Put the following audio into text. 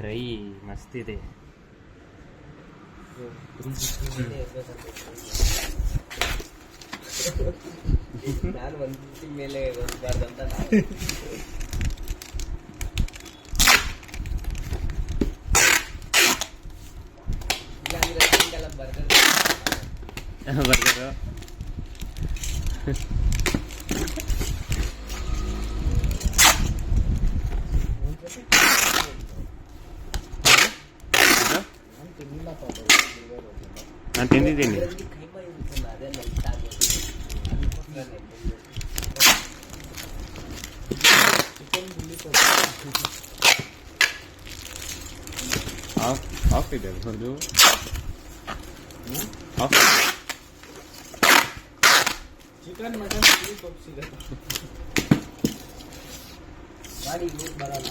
Fry ಮಸ್ತಿದೆ. ನಾನು ಒಂದು ಮೇಲೆ ಹೋಗ್ಬಾರ್ದು ಅಂತ ಬರ್ಗರು ನಾನು ತಿಂದಿದ್ದೀನಿ. ಆಫ್ ಇದೆ ಅದು ಆಫ್. ಚಿಕನ್ ಮಟನ್ ಸಿಗುತ್ತೆ ಗಾಡಿ ಯೂಸ್ ಬರಲ್ಲ.